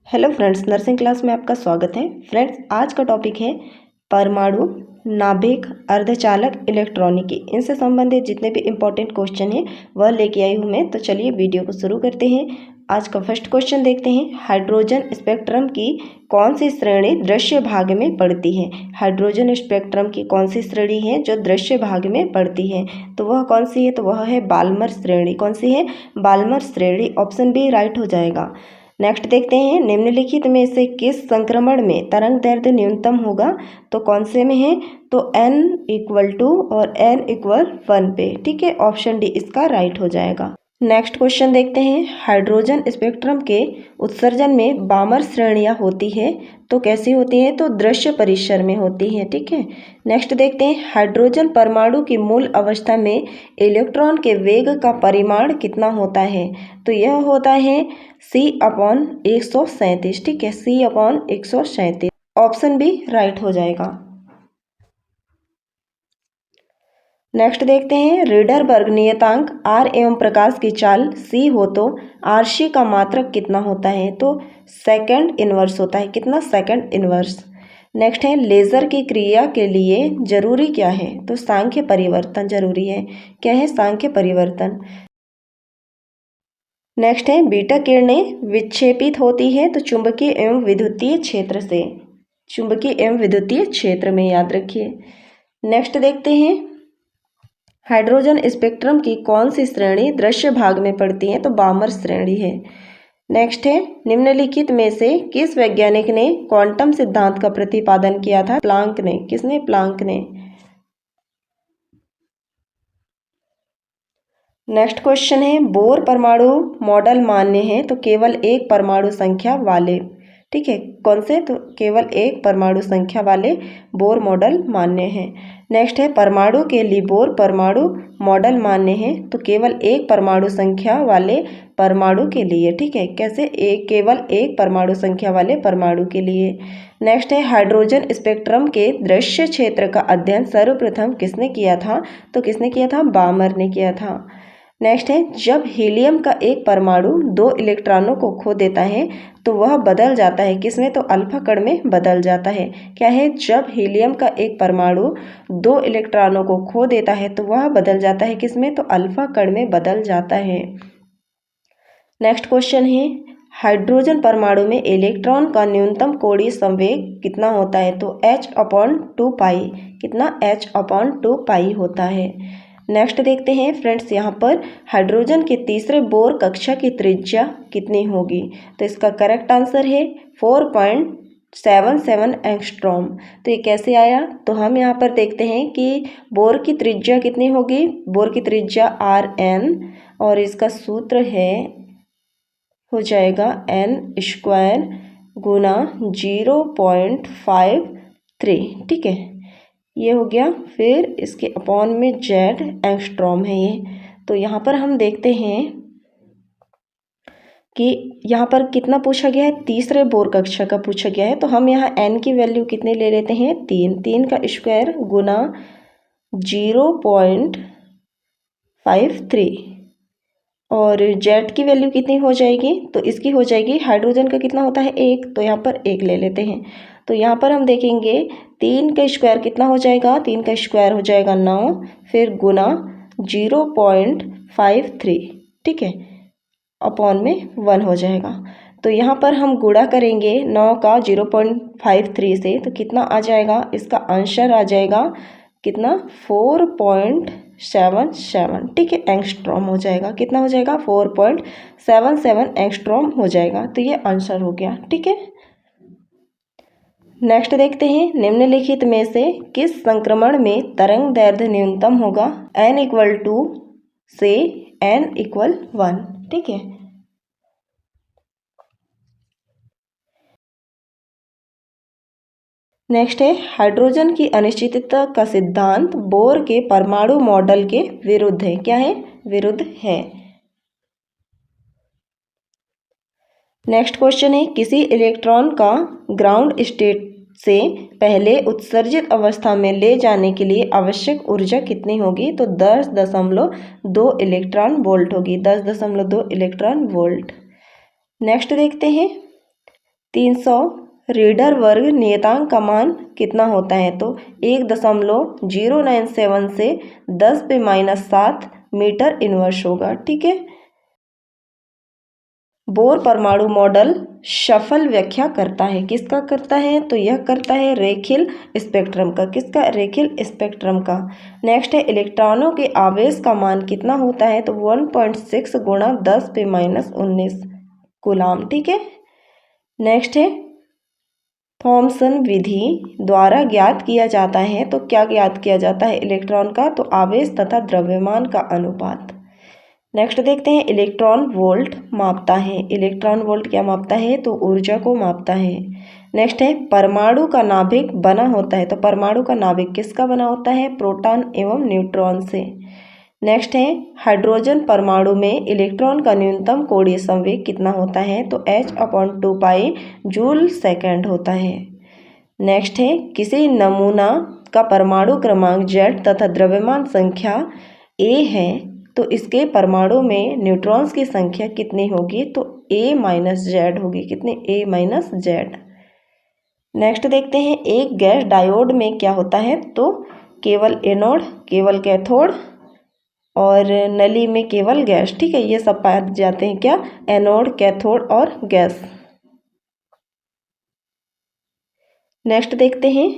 Hello friends, nursing class में आपका स्वागत है। फ्रेंड्स, आज का टॉपिक है परमाणु, नाभिक, अर्धचालक, इलेक्ट्रॉनिकी। इनसे संबंधित जितने भी इम्पोर्टेंट क्वेश्चन हैं वह लेके आई हूँ मैं। तो चलिए वीडियो को शुरू करते हैं। आज का फर्स्ट क्वेश्चन देखते हैं। हाइड्रोजन स्पेक्ट्रम की कौन सी श्रेणी दृश्य भाग में पड़ती है? हाइड्रोजन स्पेक्ट्रम की कौन सी श्रेणी है जो दृश्य भाग में पड़ती है? तो वह कौन सी है? तो वह है बाल्मर श्रेणी। कौन सी है? बाल्मर श्रेणी। ऑप्शन बी राइट हो जाएगा। नेक्स्ट देखते हैं, निम्नलिखित में से किस संक्रमण में तरंग दैर्ध्य न्यूनतम होगा? तो कौन से में है? तो n=2 और n=1 पे। ठीक है, ऑप्शन डी इसका राइट हो जाएगा। नेक्स्ट क्वेश्चन देखते हैं। हाइड्रोजन स्पेक्ट्रम के उत्सर्जन में बामर श्रेणियां होती है, तो कैसी होती हैं? तो दृश्य परिसर में होती हैं। ठीक है, नेक्स्ट देखते हैं। हाइड्रोजन परमाणु की मूल अवस्था में इलेक्ट्रॉन के वेग का परिमाण कितना होता है? तो यह होता है c/137। ठीक है, c/137। ऑप्शन बी राइट हो जाएगा। नेक्स्ट देखते हैं। रीडरबर्ग नियतांक r एवं प्रकाश की चाल c हो तो rc का मात्रक कितना होता है? तो सेकंड इनवर्स होता है। कितना? Second inverse. नेक्स्ट है, लेजर की क्रिया के लिए जरूरी क्या है? तो सांख्य परिवर्तन जरूरी है। क्या है? सांख्य परिवर्तन। नेक्स्ट है, बीटा किरणें विक्षेपित होती है तो चुंबकीय एवं विद्युतीय क्षेत्र से। चुंबकीय एवं विद्युतीय क्षेत्र में, याद रखिए। नेक्स्ट देखते हैं। हाइड्रोजन स्पेक्ट्रम की कौन सी श्रेणी दृश्य भाग में पड़ती है? तो बामर श्रेणी है। नेक्स्ट है, निम्नलिखित में से किस वैज्ञानिक ने क्वांटम सिद्धांत का प्रतिपादन किया था? प्लांक ने। किसने? प्लांक ने। नेक्स्ट क्वेश्चन है, बोर परमाणु मॉडल मान्य है तो केवल एक परमाणु संख्या वाले। ठीक है, कौन से? तो केवल एक परमाणु संख्या वाले बोर मॉडल मान्य है। नेक्स्ट है, परमाणु के लिए बोर परमाणु मॉडल मान्य है तो केवल एक परमाणु संख्या वाले परमाणु के लिए। ठीक है, कैसे? केवल एक परमाणु संख्या वाले परमाणु के लिए। नेक्स्ट है, हाइड्रोजन स्पेक्ट्रम के दृश्य क्षेत्र का अध्ययन सर्वप्रथम किसने किया था? तो किसने किया था? बामर ने किया था। नेक्स्ट है, जब हीलियम का एक परमाणु 2 इलेक्ट्रॉनों को खो देता है तो वह बदल जाता है किसमें? तो अल्फा कण में बदल जाता है। क्या है? जब हीलियम का एक परमाणु 2 इलेक्ट्रॉनों को खो देता है तो वह बदल जाता है किसमें? तो अल्फा कण में बदल जाता है। नेक्स्ट क्वेश्चन है, हाइड्रोजन परमाणु में इलेक्ट्रॉन का न्यूनतम कोणीय संवेग कितना होता है? तो h/2π। कितना? h/2π होता है। नेक्स्ट देखते हैं फ्रेंड्स, यहाँ पर हाइड्रोजन के तीसरे बोर कक्षा की त्रिज्या कितनी होगी? तो इसका करेक्ट आंसर है 4.77 एंगस्ट्रॉम। तो ये कैसे आया? तो हम यहाँ पर देखते हैं कि बोर की त्रिज्या कितनी होगी? बोर की त्रिज्या Rn, और इसका सूत्र है, हो जाएगा n² गुना 0.53। ठीक है, ये हो गया। फिर इसके अपॉन में z एंगस्ट्रॉम है ये। तो यहाँ पर हम देखते हैं कि यहाँ पर कितना पूछा गया है? तीसरे बोर कक्षा का पूछा गया है। तो हम यहाँ n की वैल्यू कितने ले लेते हैं? 3। 3 का स्क्वायर गुना 0.53, और z की वैल्यू कितनी हो जाएगी? तो इसकी हो जाएगी, हाइड्रोजन का कितना होता है? 1, तो यहाँ पर 1 ले लेते हैं। तो यहाँ पर हम देखेंगे 3 का स्क्वायर कितना हो जाएगा? 3 का स्क्वायर हो जाएगा 9, फिर गुना 0.53। ठीक है, अपॉन में 1 हो जाएगा। तो यहाँ पर हम गुणा करेंगे 9 का 0.53 से, तो कितना आ जाएगा? इसका आंसर आ जाएगा कितना? 4.77। ठीक है, एंगस्ट्रॉम हो जाएगा। कितना हो जाएगा? 4.77 एंगस्ट्रॉम हो जाएगा। तो ये आंसर हो गया। ठीक है, नेक्स्ट देखते हैं। निम्नलिखित में से किस संक्रमण में तरंग दैर्ध्य न्यूनतम होगा? n=2 से n=1। ठीक है, नेक्स्ट है, हाइड्रोजन की अनिश्चितता का सिद्धांत बोर के परमाणु मॉडल के विरुद्ध है। क्या है? विरुद्ध है। नेक्स्ट क्वेश्चन है, किसी इलेक्ट्रॉन का ग्राउंड स्टेट से पहले उत्सर्जित अवस्था में ले जाने के लिए आवश्यक ऊर्जा कितनी होगी? तो 10.2 इलेक्ट्रॉन वोल्ट होगी। 10.2 इलेक्ट्रॉन वोल्ट। नेक्स्ट देखते हैं, 300 रीडर वर्ग नियतांक का मान कितना होता है? तो 1.097 से 10⁻7 मीटर इनवर्स होगा। ठीक है। बोर परमाणु मॉडल सफल व्याख्या करता है, किसका करता है? तो यह करता है रेखीय स्पेक्ट्रम का। किसका? रेखीय स्पेक्ट्रम का। नेक्स्ट है इलेक्ट्रॉनों के आवेश का मान कितना होता है? तो 1.6 गुणा 10⁻19 कूलाम। ठीक है। नेक्स्ट है थॉमसन विधि द्वारा ज्ञात किया जाता है, तो क्या ज्ञात किया जाता है इलेक्ट्रॉन का? तो आवेश तथा द्रव्यमान का अनुपात। नेक्स्ट देखते हैं इलेक्ट्रॉन वोल्ट मापता है। इलेक्ट्रॉन वोल्ट क्या मापता है? तो ऊर्जा को मापता है। नेक्स्ट है परमाणु का नाभिक बना होता है, तो परमाणु का नाभिक किसका बना होता है? प्रोटॉन एवं न्यूट्रॉन से। नेक्स्ट है हाइड्रोजन परमाणु में इलेक्ट्रॉन का न्यूनतम कोणीय संवेग कितना होता है? तो h/2π जूल सेकंड होता है। नेक्स्ट है किसी नमूना का परमाणु क्रमांक Z तथा द्रव्यमान संख्या A है, तो इसके परमाणु में न्यूट्रॉन्स की संख्या कितनी होगी? तो A-Z होगी। कितनी? A-Z। नेक्स्ट देखते हैं एक गैस डायोड में क्या होता है? तो केवल एनोड, केवल कैथोड और नली में केवल गैस। ठीक है। ये सब पाए जाते हैं क्या? एनोड, कैथोड और गैस। नेक्स्ट देखते हैं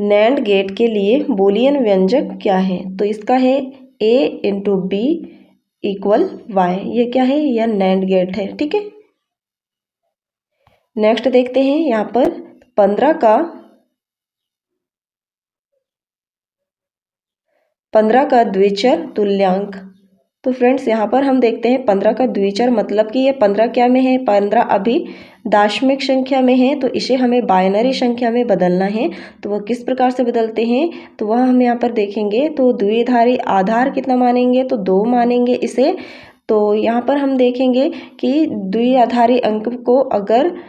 नैंड गेट के लिए बूलियन व्यंजक क्या है? तो इसका है A/B = Y। ये क्या है? यह नैंड गेट है। ठीक है। नेक्स्ट देखते हैं यहाँ पर 15 का द्विचर तुल्यांक। तो फ्रेंड्स यहाँ पर हम देखते हैं 15 का द्विचर मतलब कि ये 15 क्या में है? 15 अभी दाशमिक संख्या में है, तो इसे हमें बाइनरी संख्या में बदलना है। तो वह किस प्रकार से बदलते हैं? तो वह हम यहाँ पर देखेंगे। तो द्विधारी आधार कितना मानेंगे? तो 2 मानेंगे इसे। तो यहाँ पर हम देखेंगे कि द्विआधारी अंक को अगर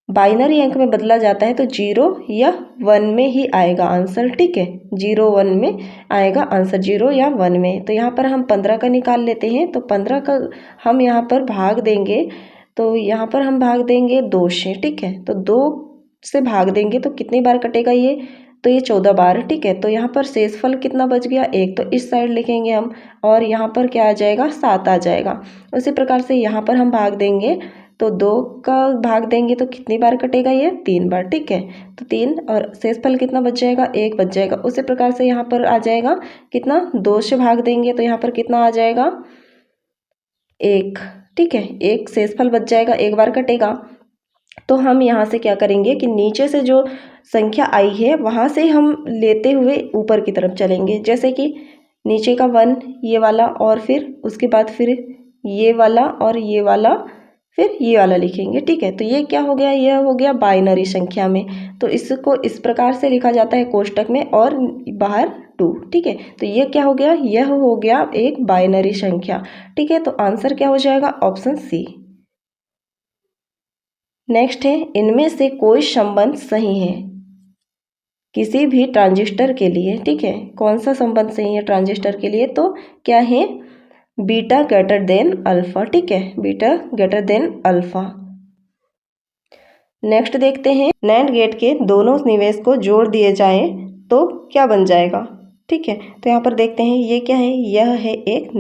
बाइनरी अंक में बदला जाता है तो 0 या 1 में ही आएगा आंसर। ठीक है। 0-1 में आएगा आंसर, 0 या 1 में। तो यहाँ पर हम 15 का निकाल लेते हैं। तो 15 का हम यहाँ पर भाग देंगे, तो यहाँ पर हम भाग देंगे 2 से। ठीक है। तो 2 से भाग देंगे तो कितनी बार कटेगा ये? तो ये 14 बार। ठीक है। तो यहाँ पर शेषफल कितना बच गया? 1। तो इस साइड लिखेंगे हम, और यहाँ पर क्या आ जाएगा? 7 आ जाएगा। उसी प्रकार से यहाँ पर हम भाग देंगे, तो 2 का भाग देंगे तो कितनी बार कटेगा ये? 3 बार। ठीक है। तो 3 और शेषफल कितना बच जाएगा? 1 बच जाएगा। उसी प्रकार से यहाँ पर आ जाएगा कितना? 2 से भाग देंगे तो यहाँ पर कितना आ जाएगा? 1। ठीक है। 1 शेषफल बच जाएगा, 1 बार कटेगा। तो हम यहाँ से क्या करेंगे कि नीचे से जो संख्या आई है वहाँ से हम लेते हुए ऊपर की तरफ चलेंगे। जैसे कि नीचे का 1 ये वाला, और फिर उसके बाद फिर ये वाला और ये वाला, फिर ये वाला लिखेंगे। ठीक है। तो ये क्या हो गया? यह हो गया बाइनरी संख्या में। तो इसको इस प्रकार से लिखा जाता है कोष्टक में, और बाहर 2। ठीक है। तो ये क्या हो गया? यह हो गया एक बाइनरी संख्या। ठीक है। तो आंसर क्या हो जाएगा? Option C. नेक्स्ट है इनमें से कोई संबंध सही है किसी भी ट्रांजिस्टर के लिए। ठीक है। कौन सा संबंध सही है ट्रांजिस्टर के लिए? तो क्या है? Beta greater than alpha. ठीक है। Beta greater than alpha. Next देखते हैं नैंड गेट के दोनों निवेश को जोड़ दिए जाएं तो क्या बन जाएगा? ठीक है। तो यहाँ पर देखते हैं ये क्या है? यह है एक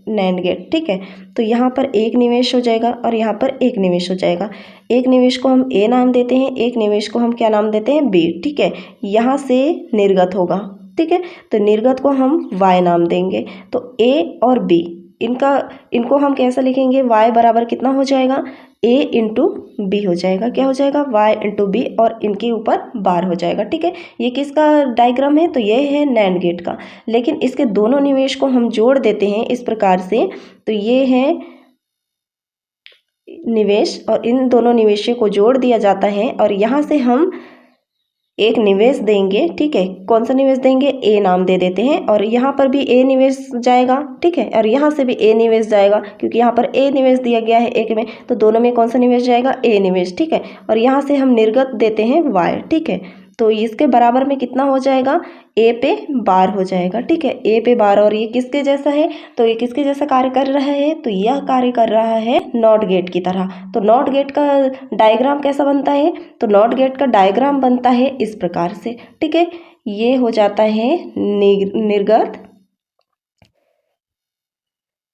नैंड गेट। ठीक है। तो यहाँ पर एक निवेश हो जाएगा और यहाँ पर एक निवेश हो जाएगा। एक निवेश को हम A नाम देते हैं, एक निवेश को हम क्या नाम देते हैं? B। ठीक है। यहाँ से निर्गत होगा। ठीक है। तो निर्गत को हम Y नाम देंगे। तो A और B इनको हम कैसे लिखेंगे? Y बराबर कितना हो जाएगा? A इंटू B हो जाएगा। क्या हो जाएगा? Y इंटू B, और इनके ऊपर बार हो जाएगा। ठीक है। ये किसका डायग्राम है? तो ये है नैंड गेट का। लेकिन इसके दोनों निवेश को हम जोड़ देते हैं इस प्रकार से, तो ये है निवेश, और इन दोनों निवेशों को जोड़ दिया जाता है, और यहाँ से हम एक निवेश देंगे। ठीक है। कौन सा निवेश देंगे? A नाम दे देते हैं, और यहाँ पर भी A निवेश जाएगा। ठीक है। और यहाँ से भी A निवेश जाएगा, क्योंकि यहाँ पर A निवेश दिया गया है एक में, तो दोनों में कौन सा निवेश जाएगा? A निवेश। ठीक है। और यहाँ से हम निर्गत देते हैं Y। ठीक है। तो इसके बराबर में कितना हो जाएगा, ए पे बार हो जाएगा। ठीक है, ए पे बार, और ये किसके जैसा है, तो ये किसके जैसा कार्य कर रहा है, तो यह कार्य कर रहा है नॉट गेट की तरह। तो नॉट गेट का डायग्राम कैसा बनता है, तो नॉट गेट का डायग्राम बनता है इस प्रकार से। ठीक है, ये हो जाता है निर्गत,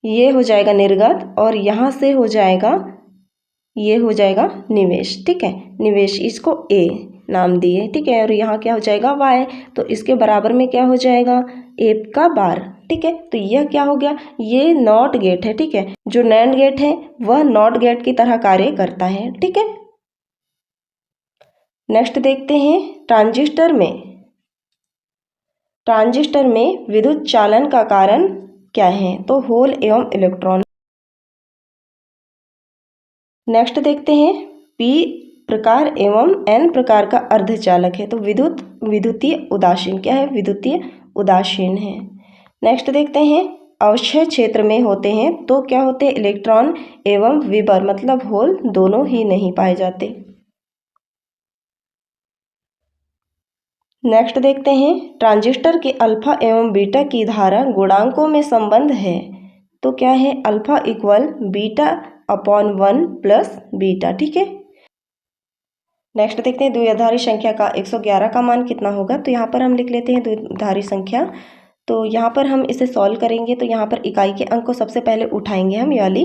ये हो जाएगा निर्गत, और यहाँ से हो जाएगा, ये हो जाएगा निवेश। ठीक है, निवेश, इसको ए नाम दिए। ठीक है, और यहाँ क्या हो जाएगा वाई, तो इसके बराबर में क्या हो जाएगा, ए का बार। ठीक है, तो यह क्या हो गया, ये नॉट गेट है। ठीक है, जो नैंड गेट है वह नॉट गेट की तरह कार्य करता है। ठीक है, नेक्स्ट देखते हैं ट्रांजिस्टर में। ट्रांजिस्टर में विद्युत चालन का कारण क्या है, तो होल एवं इलेक्ट्रॉन। नेक्स्ट देखते हैं पी प्रकार एवं एन प्रकार का अर्धचालक है, तो विद्युतीय उदासीन क्या है, विद्युतीय उदासीन है। नेक्स्ट देखते हैं अवक्षय क्षेत्र में होते हैं तो क्या होते हैं, इलेक्ट्रॉन एवं विबर मतलब होल दोनों ही नहीं पाए जाते। नेक्स्ट देखते हैं ट्रांजिस्टर के अल्फा एवं बीटा की धारा गुणांकों में संबंध है, तो क्या है, alpha equal beta upon 1 plus beta. ठीक है, नेक्स्ट देखते हैं द्विआधारी संख्या का 111 का मान कितना होगा, तो यहाँ पर हम लिख लेते हैं द्विआधारी संख्या। तो यहाँ पर हम इसे सॉल्व करेंगे, तो यहाँ पर इकाई के अंक को सबसे पहले उठाएंगे हम, ये वाली,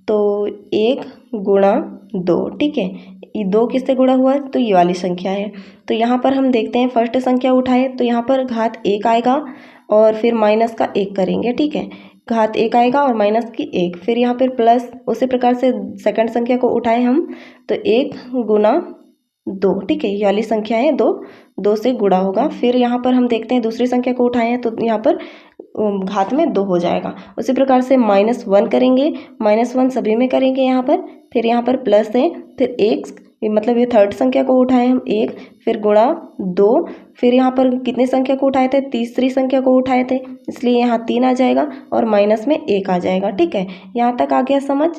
तो 1 गुणा 2। ठीक है, ये 2 किससे गुणा हुआ है, तो ये वाली संख्या है। तो यहाँ पर हम देखते हैं फर्स्ट संख्या उठाए, तो यहाँ पर घात 1 आएगा और फिर माइनस का 1 करेंगे। ठीक है, घात 1 आएगा और माइनस की 1, फिर यहाँ पर प्लस। उसी प्रकार से सेकंड संख्या को उठाए हम, तो 1 गुणा 2। ठीक है, ये वाली संख्या है 2 से गुणा होगा। फिर यहाँ पर हम देखते हैं दूसरी संख्या को उठाए हैं, तो यहाँ पर घात में 2 हो जाएगा। उसी प्रकार से -1 करेंगे, -1 सभी में करेंगे यहाँ पर, फिर यहाँ पर प्लस है, फिर 1 मतलब ये थर्ड संख्या को उठाए हम 1, फिर गुणा 2, फिर यहाँ पर कितनी संख्या को उठाए थे, तीसरी संख्या को उठाए थे, इसलिए यहाँ 3 आ जाएगा और माइनस में 1 आ जाएगा। ठीक है, यहाँ तक आ गया समझ।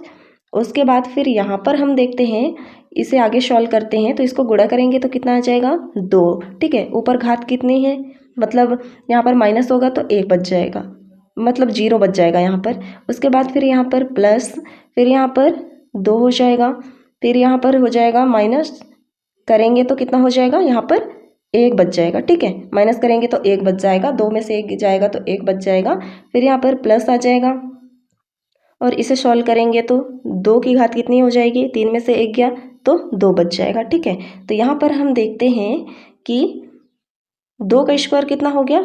उसके बाद फिर यहाँ पर हम देखते हैं, इसे आगे सॉल्व करते हैं, तो इसको गुणा करेंगे तो कितना आ जाएगा 2। ठीक है, ऊपर घात कितनी है, मतलब यहाँ पर माइनस होगा तो 1 बच जाएगा, मतलब 0 बच जाएगा यहाँ पर। उसके बाद फिर यहाँ पर प्लस, फिर यहाँ पर 2 हो जाएगा, फिर यहाँ पर हो जाएगा माइनस करेंगे तो कितना हो जाएगा, यहाँ पर 1 बच जाएगा। ठीक है, माइनस करेंगे तो 1 बच जाएगा, 2 में से 1 जाएगा तो 1 बच जाएगा, फिर यहाँ पर प्लस आ जाएगा और इसे सॉल्व करेंगे तो 2 की घात कितनी हो जाएगी, 3 में से 1 गया तो 2 बच जाएगा। ठीक है, तो यहाँ पर हम देखते हैं कि 2 का स्क्वायर कितना हो गया,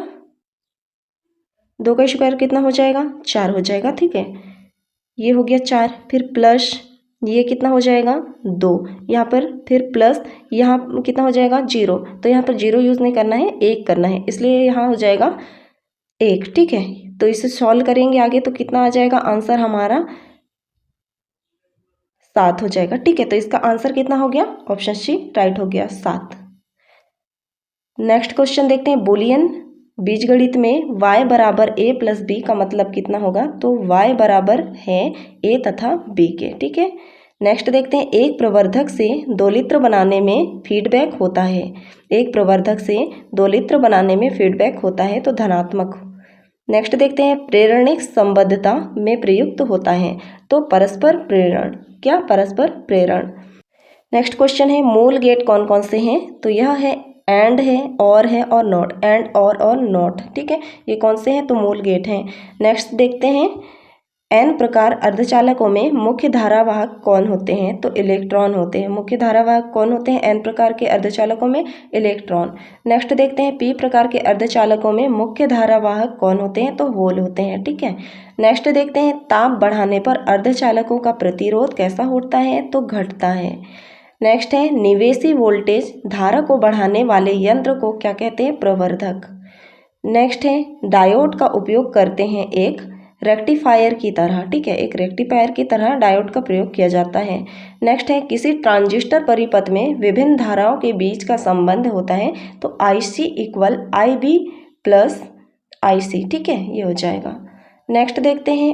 2 का स्क्वायर कितना हो जाएगा, 4 हो जाएगा। ठीक है, ये हो गया 4, फिर प्लस ये कितना हो जाएगा 2, यहाँ पर फिर प्लस यहाँ कितना हो जाएगा 0, तो यहाँ पर 0 यूज़ नहीं करना है, 1 करना है, इसलिए यहाँ हो जाएगा 1। ठीक है, तो इसे सॉल्व करेंगे आगे तो कितना आ जाएगा, आंसर हमारा 7 हो जाएगा। ठीक है, तो इसका आंसर कितना हो गया, ऑप्शन सी राइट हो गया 7। नेक्स्ट क्वेश्चन देखते हैं बुलियन बीजगणित में y बराबर a प्लस बी का मतलब कितना होगा, तो y बराबर है a तथा b के। ठीक है, नेक्स्ट देखते हैं एक प्रवर्धक से दोलित्र बनाने में फीडबैक होता है, एक प्रवर्धक से दोलित्र बनाने में फीडबैक होता है तो धनात्मक। नेक्स्ट देखते हैं प्रेरणिक संबद्धता में प्रयुक्त होता है, तो परस्पर प्रेरण, क्या, परस्पर प्रेरण। नेक्स्ट क्वेश्चन है मूल गेट कौन कौन से हैं, तो यह है एंड है और नॉट, एंड और नॉट। ठीक है, ये कौन से हैं, तो मूल गेट हैं। नेक्स्ट देखते हैं एन प्रकार अर्धचालकों में मुख्य धारावाहक कौन होते हैं, तो इलेक्ट्रॉन होते हैं। मुख्य धारावाहक कौन होते हैं एन प्रकार के अर्धचालकों में, इलेक्ट्रॉन। नेक्स्ट देखते हैं पी प्रकार के अर्धचालकों में मुख्य धारावाहक कौन होते हैं, तो होल होते हैं। ठीक है, नेक्स्ट देखते हैं ताप बढ़ाने पर अर्धचालकों का प्रतिरोध कैसा होता है, तो घटता है। नेक्स्ट है निवेशी वोल्टेज धारा को बढ़ाने वाले यंत्र को क्या कहते हैं, प्रवर्धक। नेक्स्ट है डायोड का उपयोग करते हैं एक रेक्टिफायर की तरह। ठीक है, एक रेक्टिफायर की तरह डायोड का प्रयोग किया जाता है। नेक्स्ट है किसी ट्रांजिस्टर परिपथ में विभिन्न धाराओं के बीच का संबंध होता है, तो IC equal IB plus IC। ठीक है, ये हो जाएगा। नेक्स्ट देखते हैं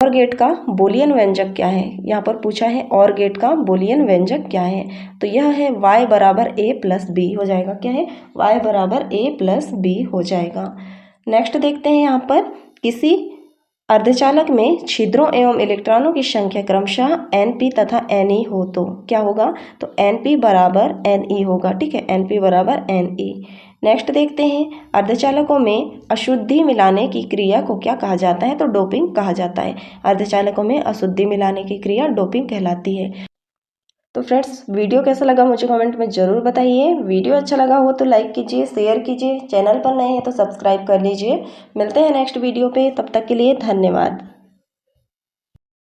और गेट का बूलियन व्यंजक क्या है? यहाँ पर पूछा है और गेट का बूलियन व्यंजक क्या है? तो यह है y बराबर a प्लस बी हो जाएगा। क्या है? y बराबर a प्लस बी हो जाएगा। नेक्स्ट देखते हैं यहाँ पर, किसी अर्धचालक में छिद्रों एवं इलेक्ट्रॉनों की संख्या क्रमशः Np तथा Ne हो तो क्या होगा? तो Np बराबर Ne होगा। ठीक है, Np बराबर Ne। नेक्स्ट देखते हैं, अर्धचालकों में अशुद्धि मिलाने की क्रिया को क्या कहा जाता है? तो डोपिंग कहा जाता है। अर्धचालकों में अशुद्धि मिलाने की क्रिया डोपिंग कहलाती है। तो फ्रेंड्स, वीडियो कैसा लगा मुझे कमेंट में ज़रूर बताइए। वीडियो अच्छा लगा हो तो लाइक कीजिए, शेयर कीजिए, चैनल पर नए हैं तो सब्सक्राइब कर लीजिए। मिलते हैं नेक्स्ट वीडियो पे, तब तक के लिए धन्यवाद।